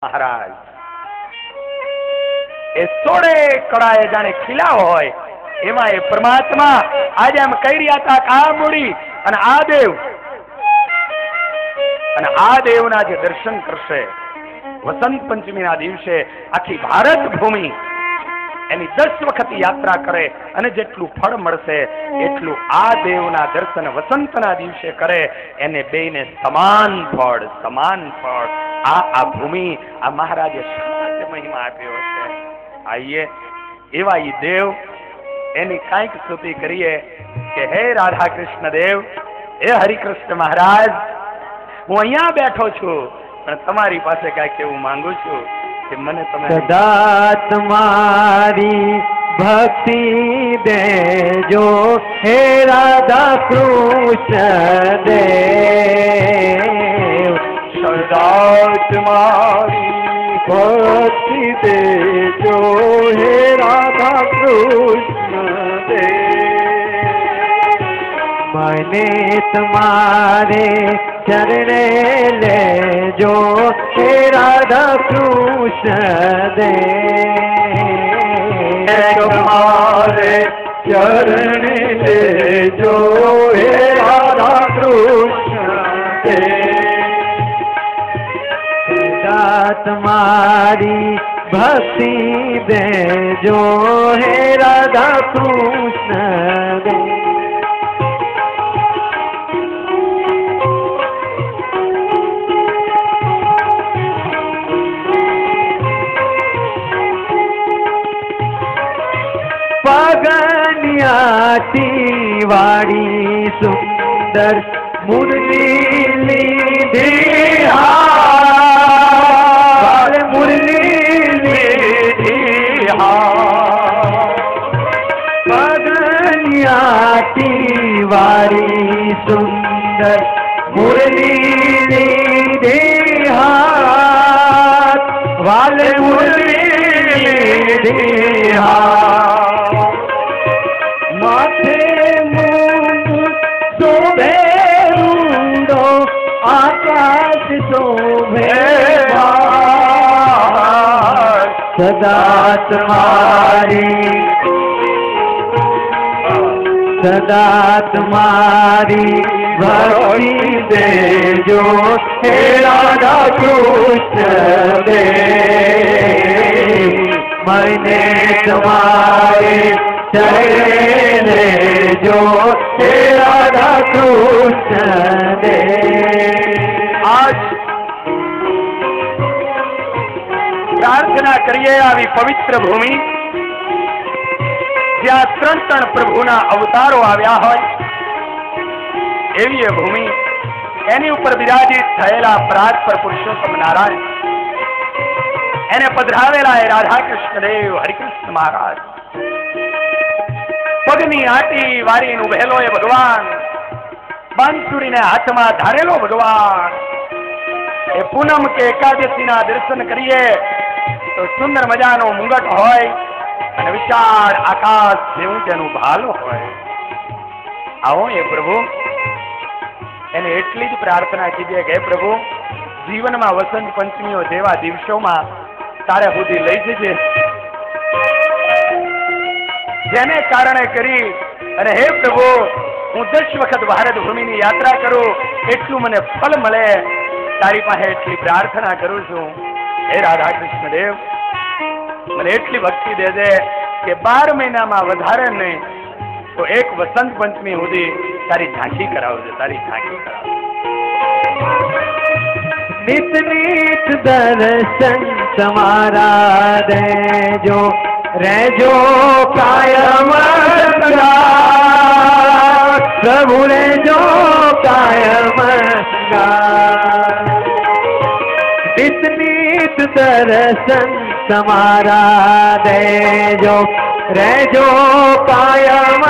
महाराज ए सोड़े कड़ाए जाने खिला होय एमा ए परमात्मा आज एम कही रहा था कि आ मूड़ी अने आ देवना जे दर्शन करशे वसंत पंचमी ना दिवसे आखी भारत भूमि एनी 10 वखत यात्रा करे अने जेटलू फळ मळशे एटलू आ देवना दर्शन वसंतना दिवसे करे एने बेने समान फळ आ भूमि आ महाराजे शांत महिमा आप्यो छे। आइए एवा ई देव एनी कांईक स्तुति करिए कि हे राधा कृष्ण देव, हे हरिकृष्ण महाराज, हूँ अहींया बैठो छू पण तमारी पासे कांईक केवुं मांगू छू कि मने तमे सदा तुम्हारी भक्ति देजो हे राधा कृष्ण देव। सदा तुम्हारी भक्ति देजो हे राधा कृष्ण देव। मैंने तुम्हारे चरणे ले जो हे राधा कृष्ण देव। तुम्हारे चरण ले जो हे राधा कृष्ण देव। सदा तुम्हारी भक्ति दे जो हे राधा कृष्ण देव। पगनियाती वाड़ी सुंदर मुरली लीधी मुरली लीधी पगनियाती वाड़ी सुंदर मुरली लीधी वाले मुरली लीधी माथे मुंड शोभे रूडो आकाश शोभे सदा तुम्हारी भक्ति दे जो हे राधा कृष्ण देव। मैंने तुम्हारे चरणे जो हे राधा कृष्ण देव। आज प्रार्थना करिए आवी पवित्र भूमि ज्यां त्रण प्रभुना अवतारो आव्या होय एवी ए भूमि एनी उपर विराजित थयेला परात्पर पुरुषोत्तम नारायण एने पधरावेला ए राधा कृष्ण देव हरिकृष्ण महाराज पगनी आटी वारी उभेलो ए भगवान बांसुरी ने हाथ में धारेलो भगवान ए पूनम के एकादशी ना दर्शन करिए तो सुंदर मजानो मुंगट होय अने विशाल आकाश जेवुं तेनुं भालो होय। आओ ए प्रभु एने एटली ज प्रार्थना कीजिए कि प्रभु जीवन में वसंत पंचमीओ जेवा दिवसों में तारे सुधी लई जजे जेने कारणे करी अरे हे प्रभु हूँ 10 वखत भारत भूमि की यात्रा करूँ एटलू मने फल मळे तारी पासे एटली प्रार्थना करूँ छूं। हे राधा कृष्ण देव मने एटली भक्ति देजे कि 12 महीना में वधारे नहीं तो एक वसंत पंचमी सुधी तारी झांकी करावजे, तारी झांकी करावजे। नित नित दर्शन तुम्हारा दे जो रेजो कायम प्रभु रेजो कायम नित नित दर्शन तुम्हारा दे जो रेजो कायम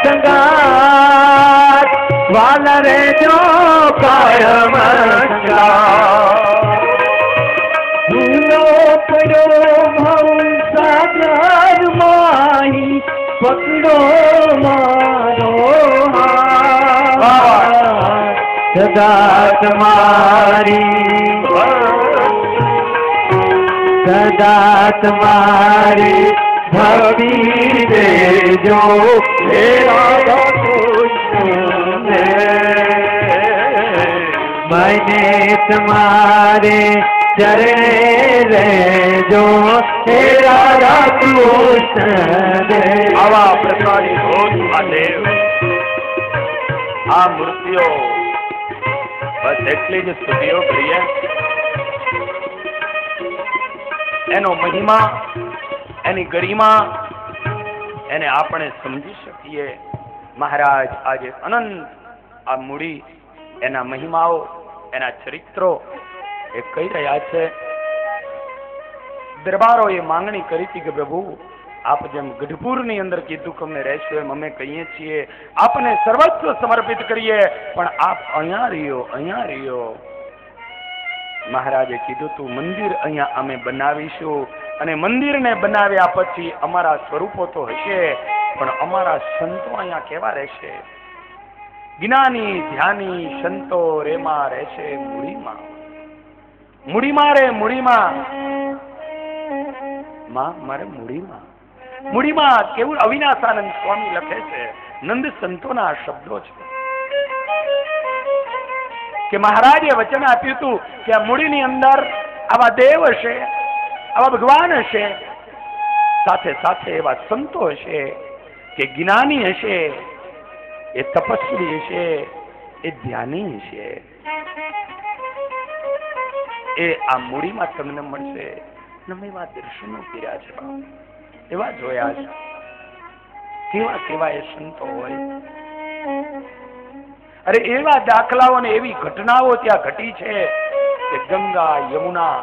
संगार वाला रेजो कायम पकड़ो भाऊ सागर माही पकड़ो मारो सदा तुम्हारी સદા તમારી ભક્તિ દેજો હે રાધા કૃષ્ણ મને તમારે ચરણે રહેજો હે રાધા કૃષ્ણ આવા પ્રકારની ભોજ મહાદેવ આ મૂર્તિઓ બસ એટલી જ સ્તુતિઓ કરીએ. એનો મહિમા, એની ગરિમા એને આપણે સમજી શકીએ. મહારાજ આજે અનંત આ મૂડી, એના મહિમાઓ, એના ચરિત્રો એ કહી રહ્યા છે. દરબારો એ માંગણી કરી હતી કે પ્રભુ આપ જેમ ગઢપુરની અંદર કીધું કે અમને રહેશો એમ અમે કહીએ છીએ, આપને સર્વસ્વ સમર્પિત કરીએ, પણ આપ અહીંયા રહ્યો, અહીંયા રહ્યો. મહારાજે કીધું તું મંદિર અહીંયા અમે બનાવીશું, અને મંદિરને બનાવ્યા પછી અમારા સ્વરૂપો તો હશે, પણ અમારા સંતો અહીંયા કેવા રહેશે? જ્ઞાની ધ્યાની સંતો રેમાં રહેશે મૂડીમાં. મૂડીમાં રે મૂડીમાં માં મારે મૂડીમાં. મૂડીમાં કેવું અવિનાશાનંદ સ્વામી લખે છે, નંદ સંતોના આ શબ્દો છે કે મહારાજે વચન આપ્યું હતું કે આ મૂડીની અંદર આવા દેવ હશે, આવા ભગવાન હશે, સાથે સાથે એવા સંતો હશે કે જ્ઞાની હશે, એ તપસ્વી હશે, એ ધ્યાની હશે. એ આ મૂડીમાં તમને મળશે. તમે એવા દર્શનો કર્યા છે, એવા જોયા છે. કેવા કેવા એ સંતો હોય. અરે એવા દાખલાઓ ને એવી ઘટનાઓ ત્યાં ઘટી છે કે ગંગા, યમુના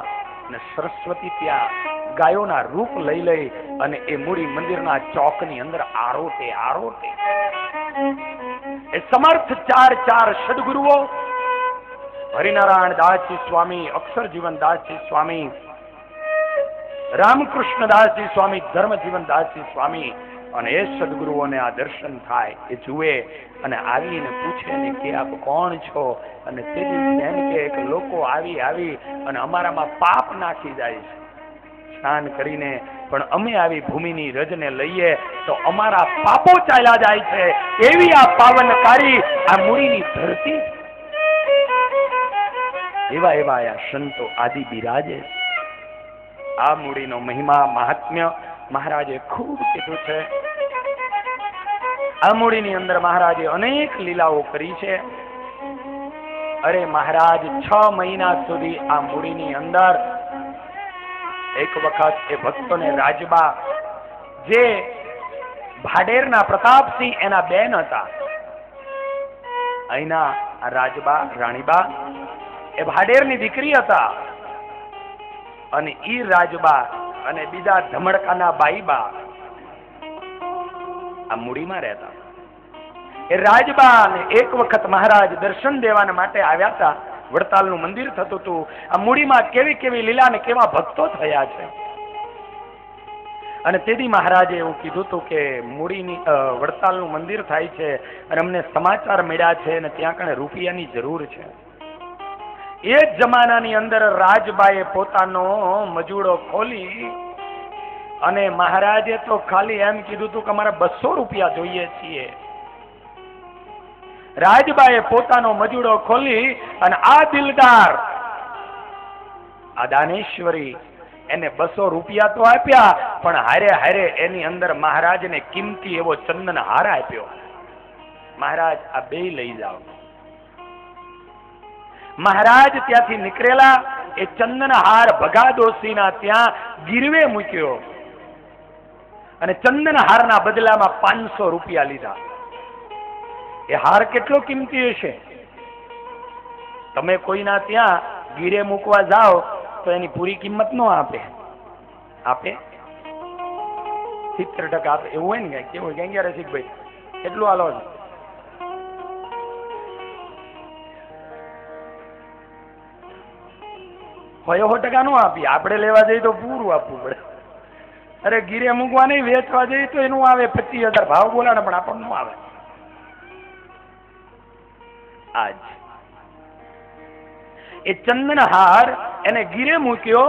અને સરસ્વતી ત્યાં ગાયોના રૂપ લઈ લઈ અને એ મૂડી મંદિરના ચોકની અંદર આરોટે આરોટે. એ સમર્થ ચાર સદગુરુઓ હરિનારાયણ દાસજી સ્વામી, અક્ષરજીવન દાસજી સ્વામી, રામકૃષ્ણ દાસજી સ્વામી, ધર્મજીવન દાસજી સ્વામી, અને એ સદગુરુઓને આ દર્શન થાય, એ જુએ અને આવીને પૂછે ને કે આપ કોણ છો? અને તે દિવસે એમ કે લોકો આવી અને અમારામાં પાપ નાખી જાય છે સ્નાન કરીને, પણ અમે આવી ભૂમિની રજને લઈએ તો અમારા પાપો ચાલ્યા જાય છે. એવી આ પાવનકારી આ મૂડીની ધરતી. એવા એવા આ સંતો આદિ બિરાજે. આ મૂડીનો મહિમા, મહાત્મ્ય મહારાજે ખૂબ કીધું છે. આ મૂડીની અંદર મહારાજે અનેક લીલાઓ કરી છે. અરે મહારાજ 6 મહિના સુધી આ મૂડીની અંદર એક વખત એ ભક્તોને રાજબા, જે ભાડેરના પ્રતાપસિંહ એના બેન હતા, અહીંના રાજબા, રાણીબા એ ભાડેરની દીકરી હતા, અને ઈ રાજબા અને બીજા ધમડકાના બાઈબા આ મૂડીમાં રહેતા. એ રાજબા ને એક વખત મહારાજ દર્શન દેવાના માટે આવ્યા હતા. વડતાલનું મંદિર થતું હતું. આ મૂડીમાં કેવી કેવી લીલા ને કેવા ભક્તો થયા છે. અને તેથી મહારાજે એવું કીધું હતું કે મૂડીની વડતાલનું મંદિર થાય છે અને અમને સમાચાર મળ્યા છે અને ત્યાં કણે રૂપિયાની જરૂર છે. એ જ જમાનાની અંદર રાજબાએ પોતાનો મજૂડો ખોલી અને મહારાજે તો ખાલી એમ કીધું હતું કે અમારે 200 રૂપિયા જોઈએ છીએ. રાજબાએ પોતાનો મજૂડો ખોલી અને આ દિલદાર, આ દાનેશ્વરી એને 200 રૂપિયા તો આપ્યા, પણ હારે હારે એની અંદર મહારાજને કિંમતી એવો ચંદન હાર આપ્યો. મહારાજ આ બે લઈ જાઓ. મહારાજ ત્યાંથી નીકળેલા. એ ચંદનહાર ભગાદોશીના ત્યાં ગીરવે મૂક્યો અને ચંદનહારના બદલામાં 500 રૂપિયા લીધા. એ હાર કેટલો કિંમતી હશે? તમે કોઈના ત્યાં ગીરે મૂકવા જાઓ તો એની પૂરી કિંમત નો આપે. 70% આપે. એવું હોય ને કેવું ક્યાં રસિકભાઈ કેટલું હાલો છે? હોય 100% નો આપીએ. આપણે લેવા જઈએ તો પૂરું આપવું પડે. અરે ગીરે મૂકવા નહીં, વેચવા જઈએ તો એનું આવે 25,000 ભાવ બોલાને, પણ આપણને નો આવે. આજ એ ચંદનહાર એને ગીરે મૂક્યો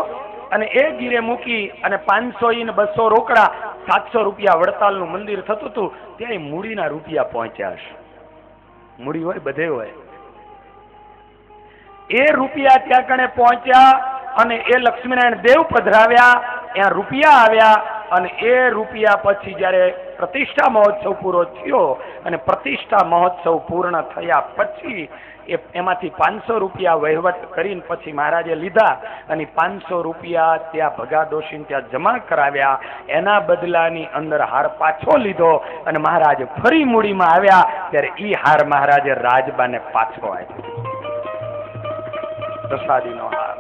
અને એ ગીરે મૂકી અને 500 ને 200 રોકડા 700 રૂપિયા વડતાલનું મંદિર થતું હતું. ત્યાં મૂડીના રૂપિયા પહોંચ્યા હશે. મૂડી હોય બધે હોય. એ રૂપિયા ત્યાં કણે પહોંચ્યા અને એ લક્ષ્મીનારાયણ દેવ પધરાવ્યા, ત્યાં રૂપિયા આવ્યા અને એ રૂપિયા પછી જ્યારે પ્રતિષ્ઠા મહોત્સવ પૂરો થયો અને પ્રતિષ્ઠા મહોત્સવ પૂર્ણ થયા પછી એમાંથી 500 રૂપિયા વહીવટ કરીને પછી મહારાજે લીધા અને 500 રૂપિયા ત્યાં ભગા ડોશીને ત્યાં જમા કરાવ્યા. એના બદલાની અંદર હાર પાછો લીધો અને મહારાજ ફરી મૂડીમાં આવ્યા ત્યારે ઈ હાર મહારાજે રાજબાને પાછો આપ્યો. પ્રસાદીનો હાર.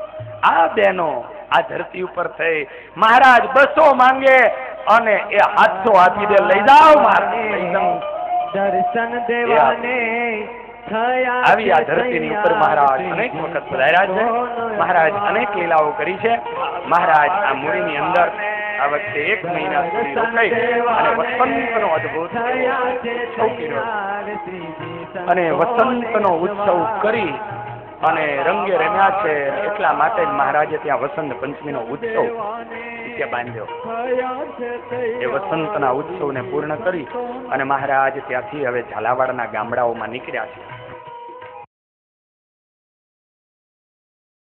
આ બેનો આ ધરતી ઉપર થઈ મહારાજ 200 માંગે અને એ 700 આપી દે. લઈ જાઓ મહારાજ, દર્શન દેવાને આવી આ ધરતીની ઉપર મહારાજ અનેક વખત પધાર્યા છે. મહારાજ અનેક લીલાઓ કરી છે. મહારાજ આ મૂડીની અંદર આ વખતે 1 મહિના સુધી રોકાઈ અને વસંતનો અદભુત ઉત્સવ કર્યો અને વસંતનો ઉત્સવ કરી અને રંગે રમ્યા છે. એટલા માટે મહારાજે ત્યાં વસંત પંચમીનો ઉત્સવ ત્યાં બાંધ્યો. એ વસંતના ઉત્સવને પૂર્ણ કરી અને મહારાજ ત્યાંથી હવે ઝાલાવાડના ગામડાઓમાં નીકળ્યા છે.